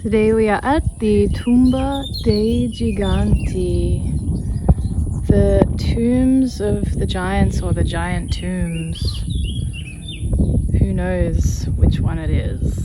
Today we are at the Tomba dei Giganti, the tombs of the giants, or the giant tombs. Who knows which one it is?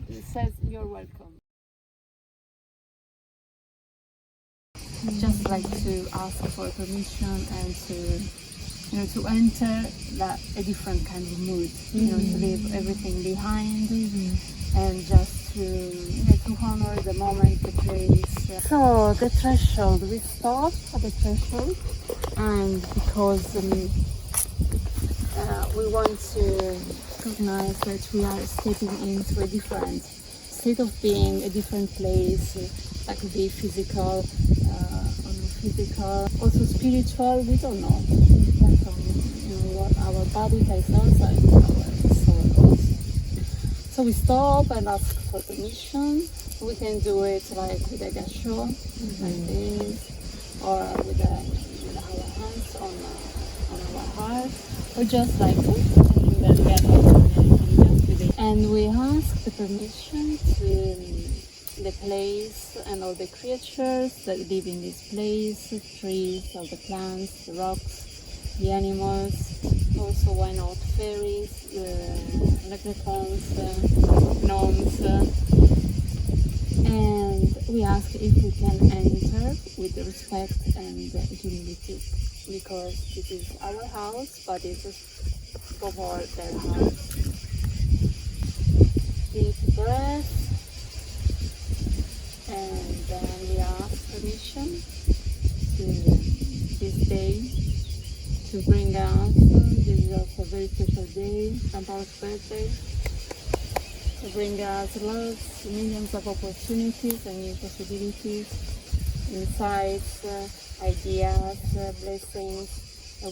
It says you're welcome. Just like to ask for permission and to enter a different kind of mood, to leave everything behind and just to honor the moment, the place. So the threshold, we stop at the threshold, and because we want to recognize that we are stepping into a different state of being, a different place. That could be physical, or not physical, also spiritual. We don't know. It depends on what our body tells us and our soul also. So we stop and ask for permission. We can do it like with a gasho, like this, or with our hands on our heart, or just like and we ask the permission to the place and all the creatures that live in this place, the trees, all the plants, the rocks, the animals, also why not fairies, leprechauns, gnomes, and we ask if we can enter with respect and humility, because this is our house, but it's before their house. Deep breath, and then we ask permission to this day to bring us. This is also a very special day, Grandpa's birthday, to bring us lots, millions of opportunities and new possibilities, insights, ideas, blessings,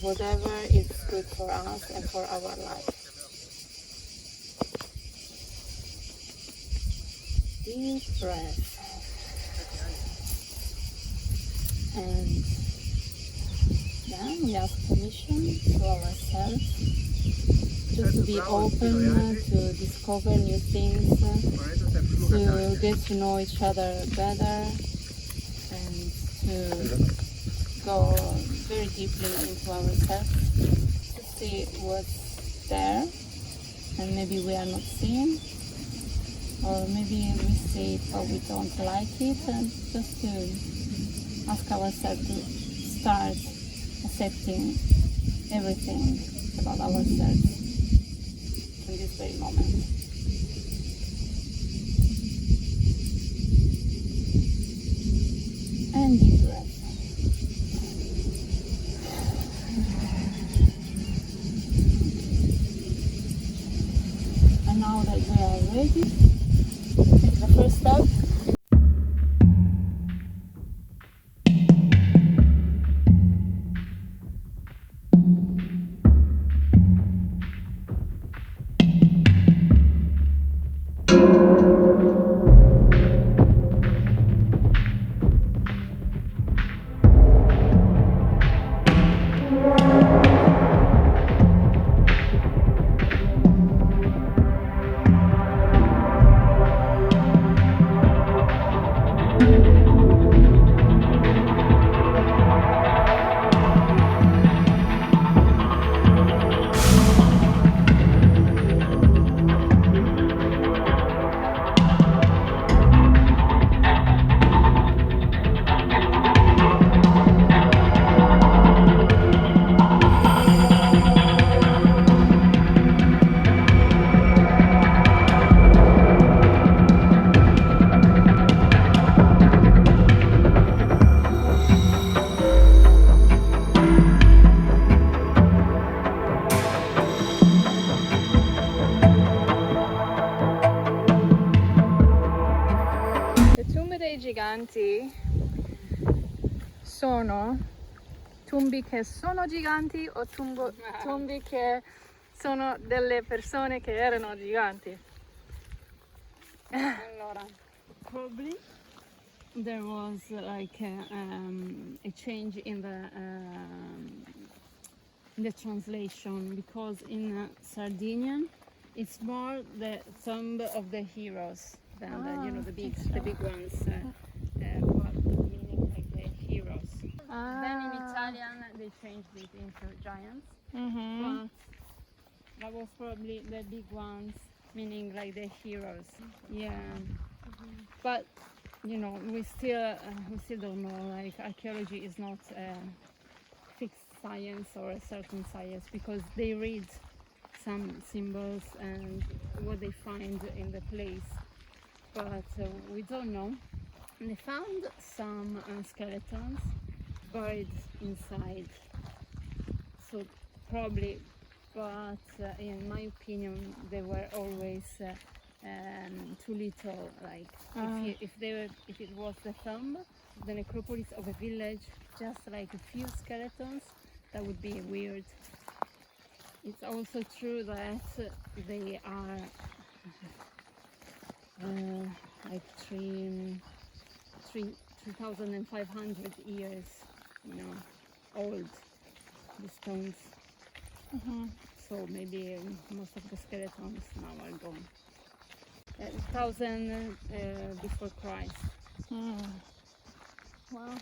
whatever is good for us and for our life. Deep breath. And then we ask permission to ourselves just to be open to discover new things, to get to know each other better, and to go very deeply into ourselves, to see what's there and maybe we are not seeing, or maybe we see it but we don't like it, and just to ask ourselves to start accepting everything about ourselves in this very moment. And deep breath. And now that we are ready, take the first step. Giganti sono tombi che sono giganti o tombi che sono delle persone che erano giganti? Allora, probably there was like a change in the translation, because in Sardinian it's more the tomb of the heroes than the big ones, but meaning like the heroes. Then in Italian they changed it into giants, but that was probably the big ones, meaning like the heroes. Yeah, but we still don't know. Like, archaeology is not fixed science or a certain science, because they read some symbols and what they find in the place, but we don't know. And they found some skeletons buried inside, so probably, but in my opinion they were always too little. Like, if it was the thumb, the necropolis of a village, just like a few skeletons, that would be weird. It's also true that they are like 3,500 years, old, the stones. So maybe most of the skeletons now are gone. 1,000 before Christ. Wow.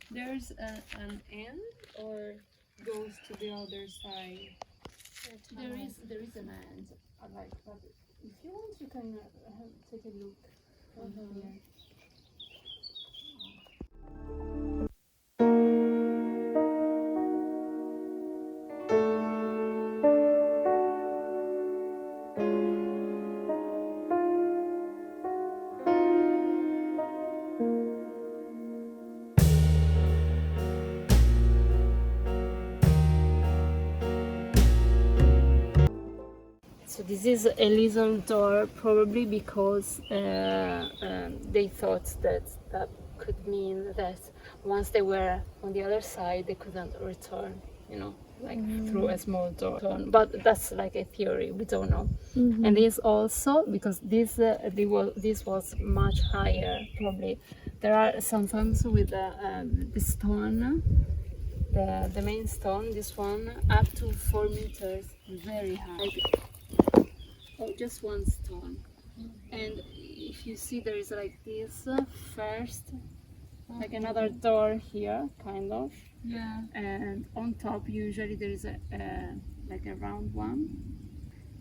There's an end, or goes to the other side? There is an end. Like, but if you want, you can take a look from here. So this is a little door, probably because they thought that could mean that once they were on the other side, they couldn't return, like through a small door. But that's like a theory, we don't know. And this also, because this was much higher, probably. There are some tombs with the stone, the main stone, this one, up to 4 meters, very high. Oh, just one stone. And if you see, there is like this first, like another door here, kind of. Yeah. And on top, usually there is like a round one,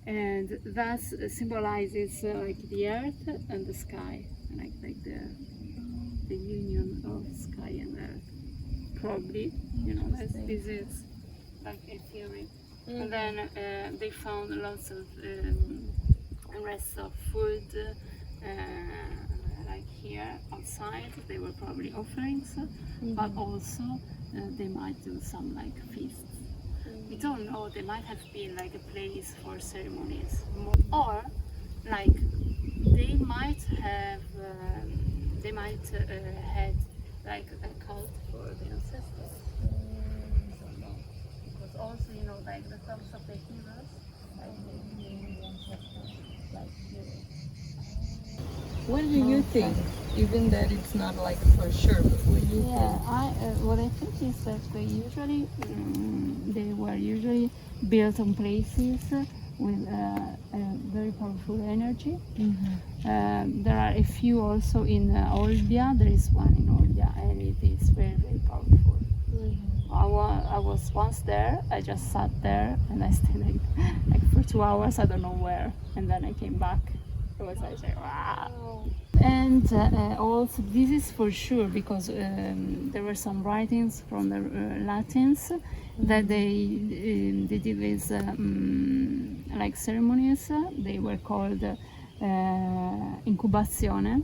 and that symbolizes like the earth and the sky, like the union of sky and earth. Probably, this is like a theory. And then they found lots of rests of food, like here outside. They were probably offerings, but also they might do some like feasts. We don't know. They might have been like a place for ceremonies, or like they might have had like a cult for the ancestors. Also, like the tombs of the heroes, like the ancestors, like heroes. What do you think? Even that it's not like for sure, but what do you think? What I think is that they were usually built on places with a very powerful energy. There are a few also in Olbia. There is one in Olbia, and it is very, very powerful. I was once there. I just sat there and I stayed like for 2 hours. I don't know where, and then I came back. It was like wow. And also this is for sure because there were some writings from the Latins that they did these like ceremonies. They were called incubazione.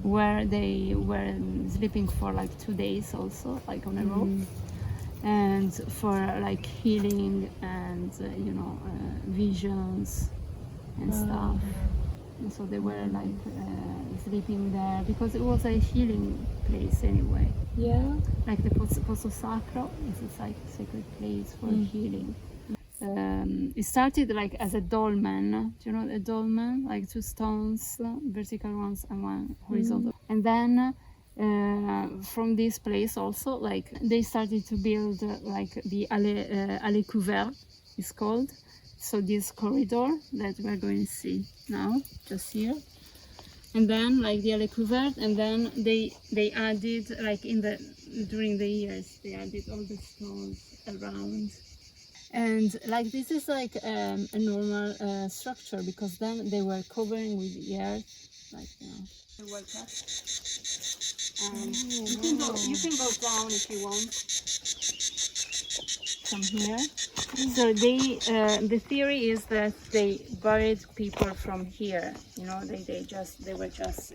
Where they were sleeping for like 2 days also, like on a rope, and for like healing and visions and stuff. And so they were like sleeping there because it was a healing place anyway. Yeah. Like the Pozo Sacro is a sacred place for healing. It started like as a dolmen. Do you know a dolmen? Like 2 stones, vertical ones and 1 horizontal. And then from this place also, like they started to build like the allée couverte is called. So this corridor that we're going to see now, just here. And then like the allée couverte, and then they added like during the years they added all the stones around. And like this is like a normal structure because then they were covering with the earth, like they were cut. You can go down if you want from here. So the theory is that they buried people from here. They were just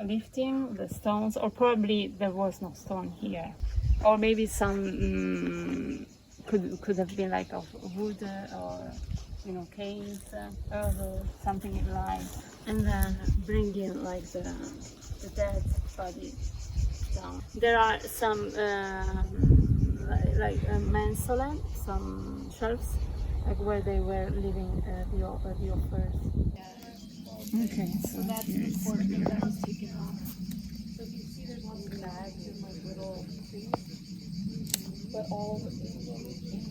lifting the stones, or probably there was no stone here, or maybe some. Could have been like of wood or canes, something like, and then bring in like the dead body down. There are some mensole, some shelves, like where they were leaving the offers. Okay, so that's the portion that was taken off. So you see there's lots of bags and like little things. But all of it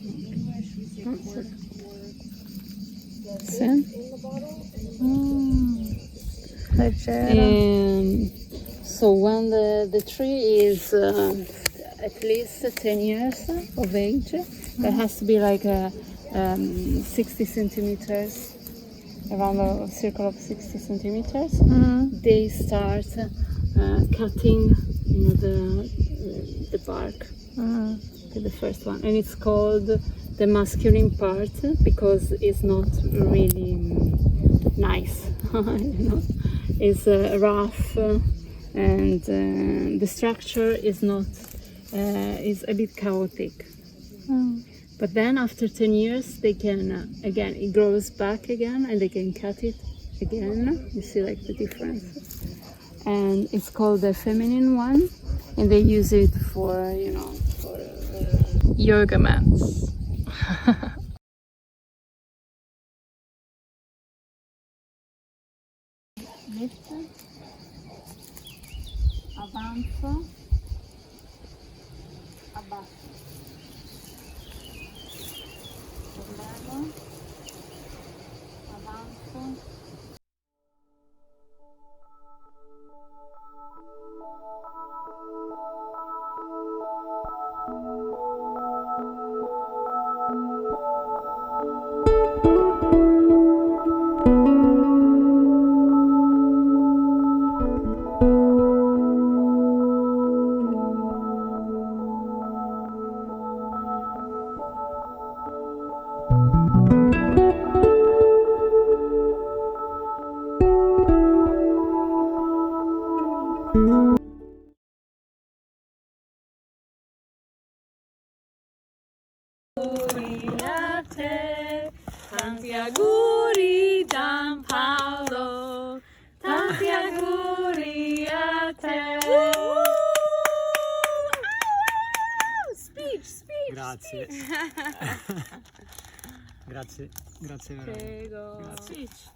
in English we say work. In the bottle and so when the tree is at least 10 years of age, it has to be like 60 centimeters, around a circle of 60 centimeters. They start cutting the bark. The first one, and it's called the masculine part because it's not really nice. It's rough, and the structure is not is a bit chaotic. But then after 10 years they can again, it grows back again and they can cut it again. You see like the difference, and it's called the feminine one, and they use it for yoga mats. lift, avanzo, abbasso, sollevo, avanzo. Tanti auguri Giampaolo, tanti auguri a te. Speech. Grazie. Grazie veramente. Prego. Grazie. Speech.